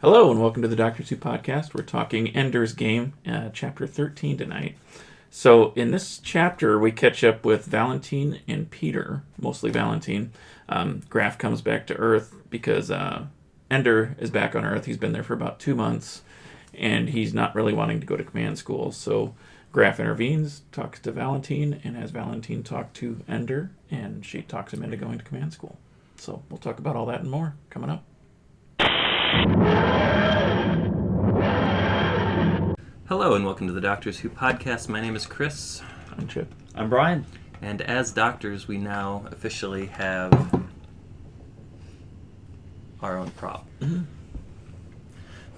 Hello and welcome to the Doctor Who podcast. We're talking Ender's Game, chapter 13 tonight. So in this chapter, we catch up with Valentine and Peter, mostly Valentine. Graff comes back to Earth because Ender is back on Earth. He's been there for about 2 months, and he's not really wanting to go to command school. So Graff intervenes, talks to Valentine, and has Valentine talk to Ender, and she talks him into going to command school. So we'll talk about all that and more coming up. Hello and welcome to the Doctors Who podcast. My name is Chris. I'm Chip. I'm Brian. And as doctors, we now officially have our own prop. Mm-hmm.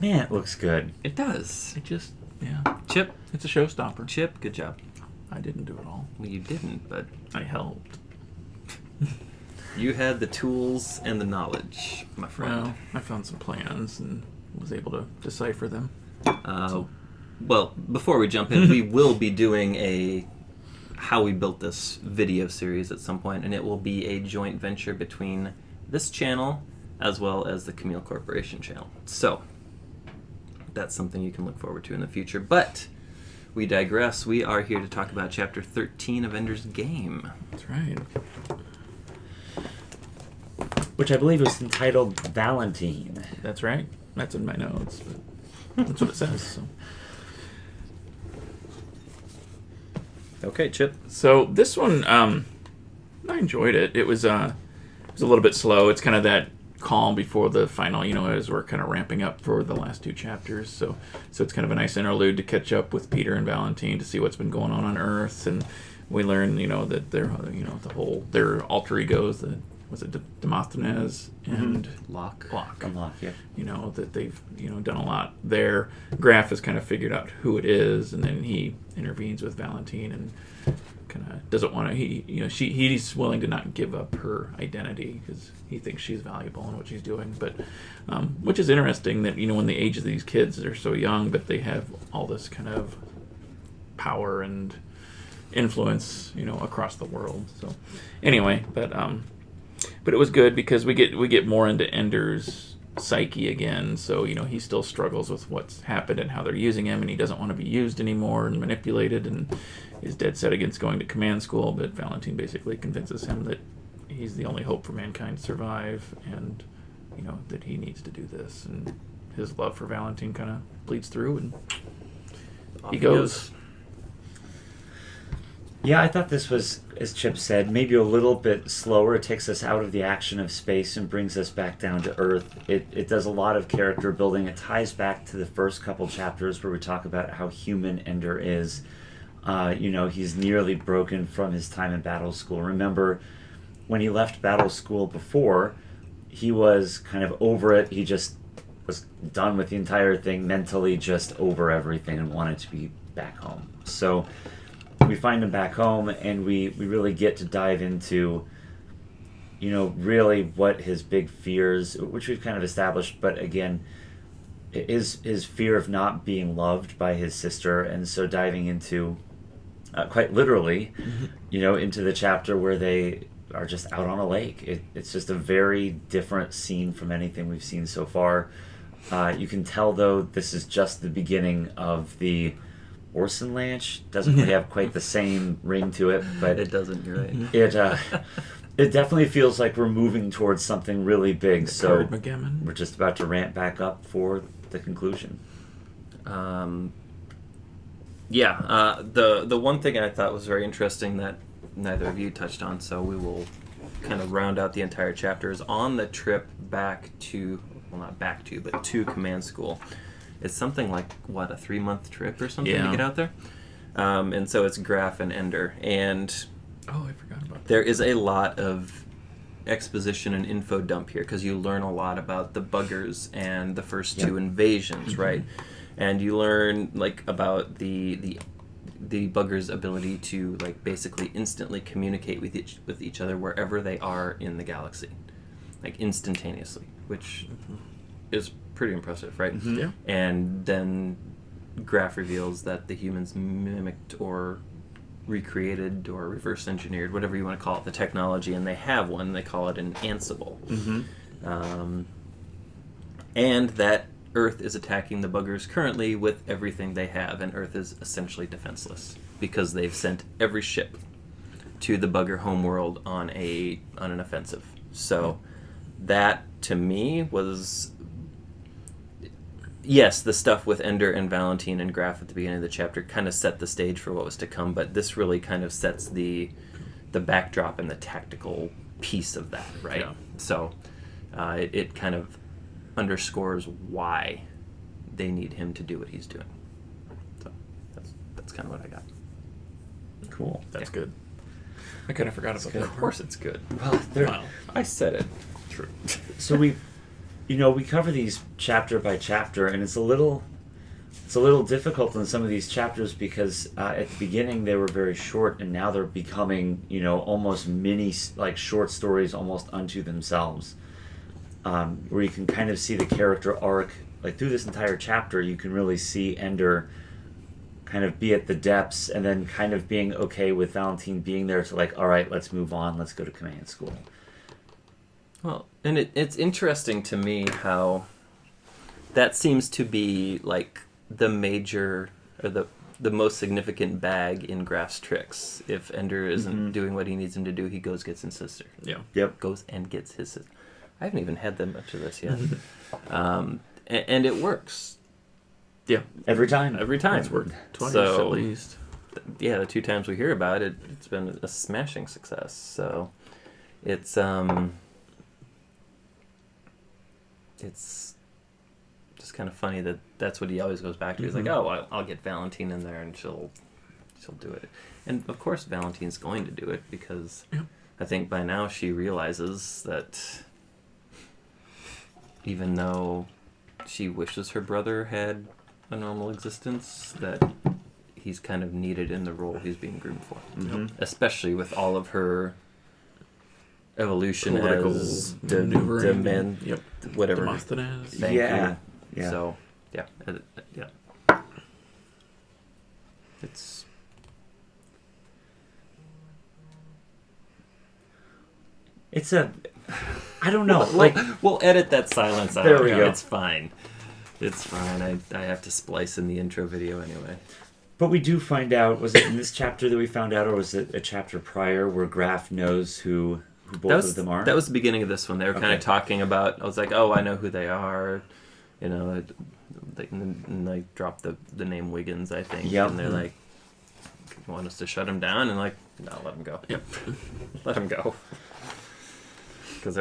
Man, it looks good. It does. It just, yeah. Chip. It's a showstopper. Chip, good job. I didn't do it all. Well, you didn't, but I helped. you had the tools and the knowledge, my friend. Well, I found some plans and was able to decipher them. Well, before we jump in, we will be doing a How We Built This video series at some point, and it will be a joint venture between this channel as well as the Camille Corporation channel. So, that's something you can look forward to in the future. But, we digress. We are here to talk about Chapter 13 of Ender's Game. That's right. Which I believe was entitled Valentine. That's right. That's in my notes. But that's what it says. So. Okay, Chip. So this one, I enjoyed it. It was a little bit slow. It's kind of that calm before the final, as we're kind of ramping up for the last two chapters. So it's kind of a nice interlude to catch up with Peter and Valentine to see what's been going on Earth, and we learn, that they're, their alter egos, was it Demosthenes and Locke? Locke, yeah. That they've, done a lot there. Graff has kind of figured out who it is, and then he intervenes with Valentine and kind of doesn't want to, he's willing to not give up her identity because he thinks she's valuable in what she's doing. But, which is interesting that, when the age of these kids, they're so young, but they have all this kind of power and influence, across the world. So anyway, but it was good because we get more into Ender's psyche again. So, he still struggles with what's happened and how they're using him, and he doesn't want to be used anymore and manipulated, and is dead set against going to command school. But Valentine basically convinces him that he's the only hope for mankind to survive, and, that he needs to do this. And his love for Valentine kind of bleeds through, and he goes. Yeah, I thought this was, as Chip said, maybe a little bit slower. It takes us out of the action of space and brings us back down to Earth. It does a lot of character building. It ties back to the first couple chapters where we talk about how human Ender is. He's nearly broken from his time in battle school. Remember, when he left battle school before, he was kind of over it. He just was done with the entire thing, mentally just over everything and wanted to be back home. So we find him back home, and we really get to dive into, really what his big fears, which we've kind of established, but again, is his fear of not being loved by his sister. And so diving into, quite literally, into the chapter where they are just out on a lake. It's just a very different scene from anything we've seen so far. You can tell, though, this is just the beginning of the Orson Ranch. Doesn't really have quite the same ring to it, but it doesn't. You're right. It definitely feels like we're moving towards something really big. So we're just about to ramp back up for the conclusion. The one thing I thought was very interesting that neither of you touched on, so we will kind of round out the entire chapter, is on the trip back to, well, not back to, but to command school. It's something like, a 3-month trip or something to get out there? And so it's Graff and Ender. And I forgot about that. There is a lot of exposition and info dump here, because you learn a lot about the buggers and the first two invasions, right? And you learn, about the buggers' ability to, basically instantly communicate with each other wherever they are in the galaxy. Instantaneously, which is pretty impressive, right? Mm-hmm. Yeah. And then Graff reveals that the humans mimicked or recreated or reverse engineered, whatever you want to call it, the technology, and they have one. They call it an Ansible. And that Earth is attacking the buggers currently with everything they have, and Earth is essentially defenseless because they've sent every ship to the bugger homeworld on an offensive. So that, to me, was... Yes, the stuff with Ender and Valentine and Graff at the beginning of the chapter kind of set the stage for what was to come, but this really kind of sets the backdrop and the tactical piece of that, right? Yeah. So it kind of underscores why they need him to do what he's doing. So that's kind of what I got. Cool. That's good. I kind of forgot about that. Of course it's good. Well, Wow. I said it. True. So we cover these chapter by chapter, and it's a little difficult in some of these chapters because at the beginning they were very short, and now they're becoming almost mini like short stories almost unto themselves, where you can kind of see the character arc like through this entire chapter. You can really see Ender kind of be at the depths, and then kind of being okay with Valentine being there to like, all right, let's move on, let's go to command school. Well, and it's interesting to me how that seems to be like the major or the most significant bag in Graff's tricks. If Ender isn't doing what he needs him to do, he gets his sister. Yeah. Yep. Goes and gets his sister. I haven't even had that much of this yet. And it works. Yeah. Every time. Every time. It's worked twice So, at least. Yeah, the 2 times we hear about it, it's been a smashing success. So it's just kind of funny that that's what he always goes back to. He's like, oh, I'll get Valentine in there and she'll do it. And of course Valentine's going to do it because I think by now she realizes that even though she wishes her brother had a normal existence, that he's kind of needed in the role he's being groomed for. Especially with all of her evolution Political as maneuvering. Yep. Whatever. Demosthenes. Thank Yeah. you. Yeah. So, yeah. It's... I don't know. We'll edit that silence out. There we go. It's fine. It's fine. I have to splice in the intro video anyway. But we do find out, was it in this chapter that we found out, or was it a chapter prior where Graff knows who both of them are? That was the beginning of this one. They were kind of talking about, I was like, oh, I know who they are. And they dropped the name Wiggins, I think. Yep. And they're like, you want us to shut him down? And like, no, let him go. Yep. Let him go. Because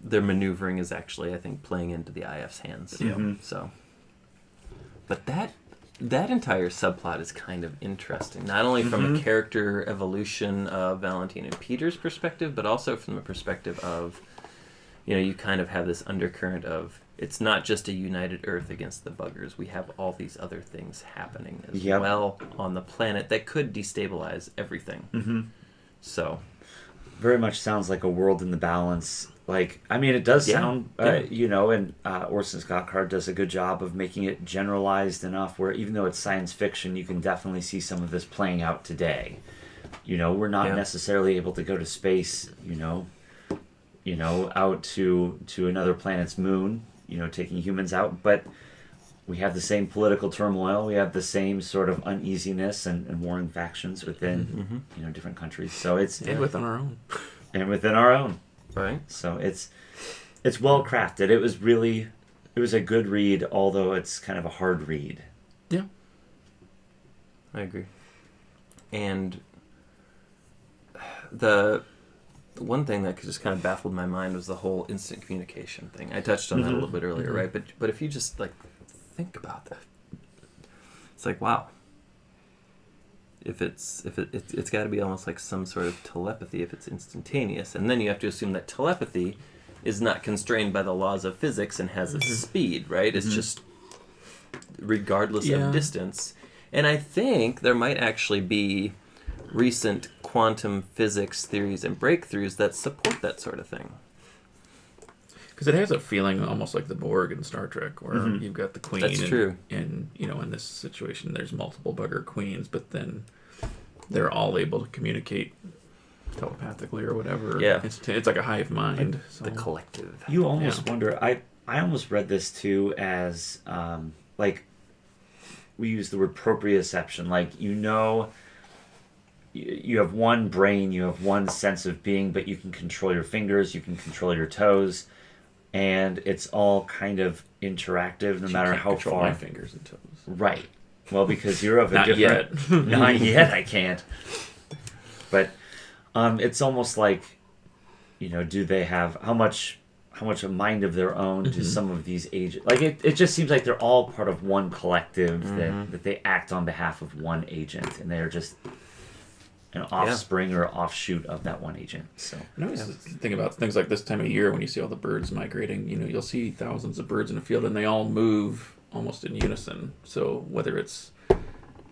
their maneuvering is actually, I think, playing into the IF's hands. So, but that entire subplot is kind of interesting. Not only from a character evolution of Valentine and Peter's perspective, but also from the perspective of, you kind of have this undercurrent of, it's not just a united Earth against the buggers. We have all these other things happening as well on the planet that could destabilize everything. So, very much sounds like a world in the balance. Like, I mean, it does sound, and Orson Scott Card does a good job of making it generalized enough where even though it's science fiction, you can definitely see some of this playing out today. We're not necessarily able to go to space, out to another planet's moon, taking humans out, but we have the same political turmoil. We have the same sort of uneasiness and warring factions within, different countries. So it's... And within our own. And within our own. right. So it's well crafted. It was a good read, although it's kind of a hard read. Yeah. I agree. And the one thing that just kind of baffled my mind was the whole instant communication thing. I touched on that a little bit earlier, right? But if you just think about that, it's like, wow. It's got to be almost like some sort of telepathy if it's instantaneous, and then you have to assume that telepathy is not constrained by the laws of physics and has a speed, right? It's just regardless of distance. And I think there might actually be recent quantum physics theories and breakthroughs that support that sort of thing. Because it has a feeling almost like the Borg in Star Trek, where you've got the queen. That's true. And in this situation, there's multiple bugger queens, but then they're all able to communicate telepathically or whatever. Yeah. It's like a hive mind. So. The collective. You almost wonder. I I almost read this too as like we use the word proprioception. Like, you have one brain, you have one sense of being, but you can control your fingers, you can control your toes, and it's all kind of interactive no matter how far. My fingers and toes. Right. Well, because you're of a Not different. yet. Not yet. I can't. But it's almost like, do they have how much a mind of their own do some of these agents? Like it just seems like they're all part of one collective that they act on behalf of one agent, and they're just an offspring or offshoot of that one agent. So I always think about things like this time of year when you see all the birds migrating. You'll see thousands of birds in a field, and they all move almost in unison. So whether it's,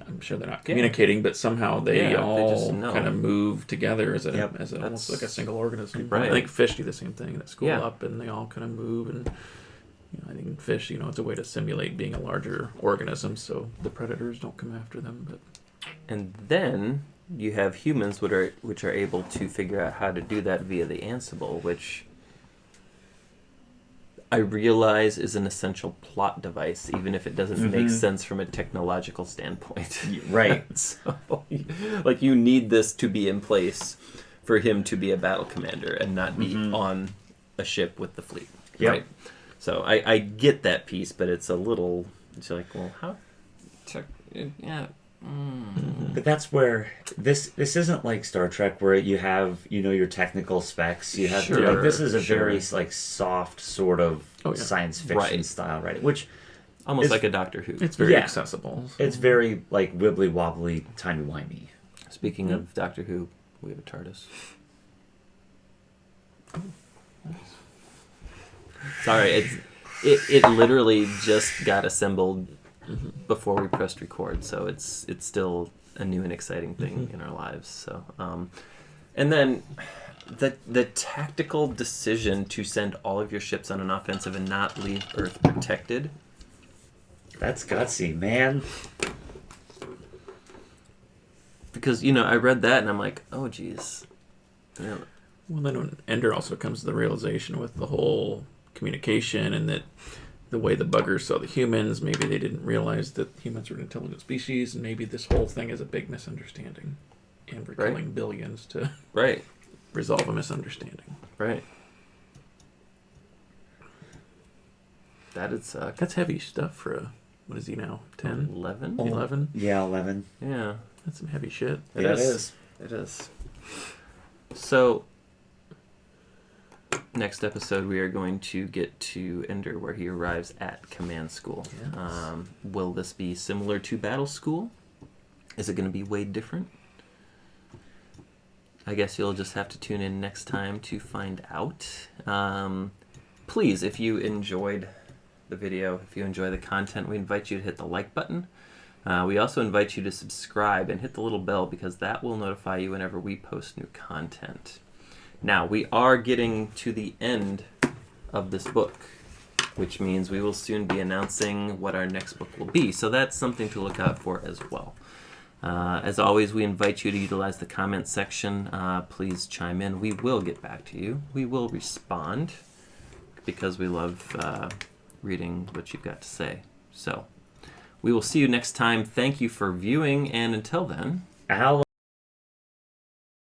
I'm sure they're not communicating, but somehow they all kind of move together as almost like a single organism. Right. I think fish do the same thing. That school up, and they all kind of move. And I think fish, it's a way to simulate being a larger organism, so the predators don't come after them. But and then you have humans which are able to figure out how to do that via the Ansible, which I realize is an essential plot device, even if it doesn't make sense from a technological standpoint. Right. So, like, you need this to be in place for him to be a battle commander and not be on a ship with the fleet. Yep. Right? So I get that piece, but it's like, well, how? Yeah. But that's where this isn't like Star Trek, where you have your technical specs. You have this is a very like soft sort of science fiction style writing, which almost like a Doctor Who. It's very accessible. So. It's very like wibbly wobbly, timey wimey. Speaking of Doctor Who, we have a TARDIS. Sorry, it literally just got assembled before we pressed record, so it's still a new and exciting thing in our lives. So, and then the tactical decision to send all of your ships on an offensive and not leave Earth protected. That's gutsy, man. Because I read that and I'm like, oh geez. Yeah. Well, then when Ender also comes to the realization with the whole communication and that the way the buggers saw the humans, maybe they didn't realize that humans were an intelligent species, and maybe this whole thing is a big misunderstanding. And we're killing billions to resolve a misunderstanding. Right. That'd suck. That's heavy stuff for a, what is he now, 10? 11? 11? Yeah, 11. Yeah. That's some heavy shit. It is. It is. So, next episode we are going to get to Ender, where he arrives at command school. Yes. Will this be similar to battle school? Is it going to be way different? I guess you'll just have to tune in next time to find out. Please, if you enjoyed the video, if you enjoy the content, we invite you to hit the like button. We also invite you to subscribe and hit the little bell, because that will notify you whenever we post new content. Now, we are getting to the end of this book, which means we will soon be announcing what our next book will be. So that's something to look out for as well. As always, we invite you to utilize the comment section. Please chime in. We will get back to you. We will respond, because we love reading what you've got to say. So we will see you next time. Thank you for viewing, and until then...